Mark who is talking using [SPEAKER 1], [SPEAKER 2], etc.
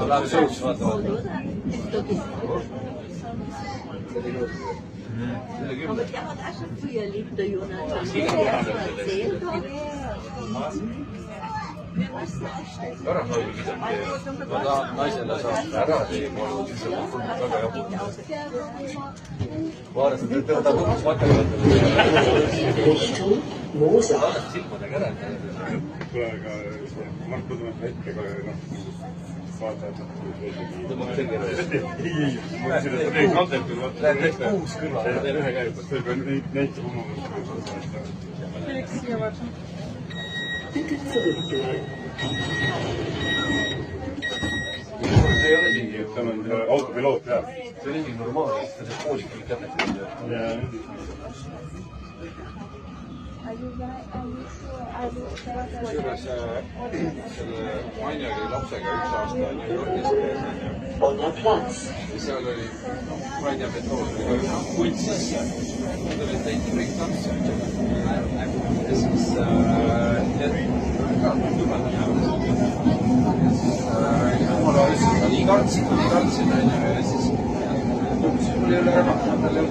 [SPEAKER 1] Läheb sõuks vaatavalt.
[SPEAKER 2] Aber der hat auch schon früher erlebt, der Jonathan. Der hat so erzählt. Wir müssen aussteigen.
[SPEAKER 1] Ma tahan naisele saada ära väga jabu. Vaadasin, et ta tunnus materjalidele. Silmadega ära.
[SPEAKER 3] Tule ka Mart Põdumast hetkega vaatajad.
[SPEAKER 1] Tõmbab selge ära.
[SPEAKER 3] Ei, ma ütlesin, et ta teeb kandetud.
[SPEAKER 1] Läheb näiteks kuus kõrva, ma teen ühe käiga.
[SPEAKER 3] Neid saab oma
[SPEAKER 1] See ei ole mingi,
[SPEAKER 3] seal on autopiloot jah.
[SPEAKER 1] see oli mingi normaalne, et see poolik kõik kätte. Kusjuures selle Manjari lapsega üks aasta New Yorgis käes ja seal oli Vanja Betoon punt sisse. Nad olid teinud kõik tantse ja siis nii kartsid ja siis mul ei ole ära, talle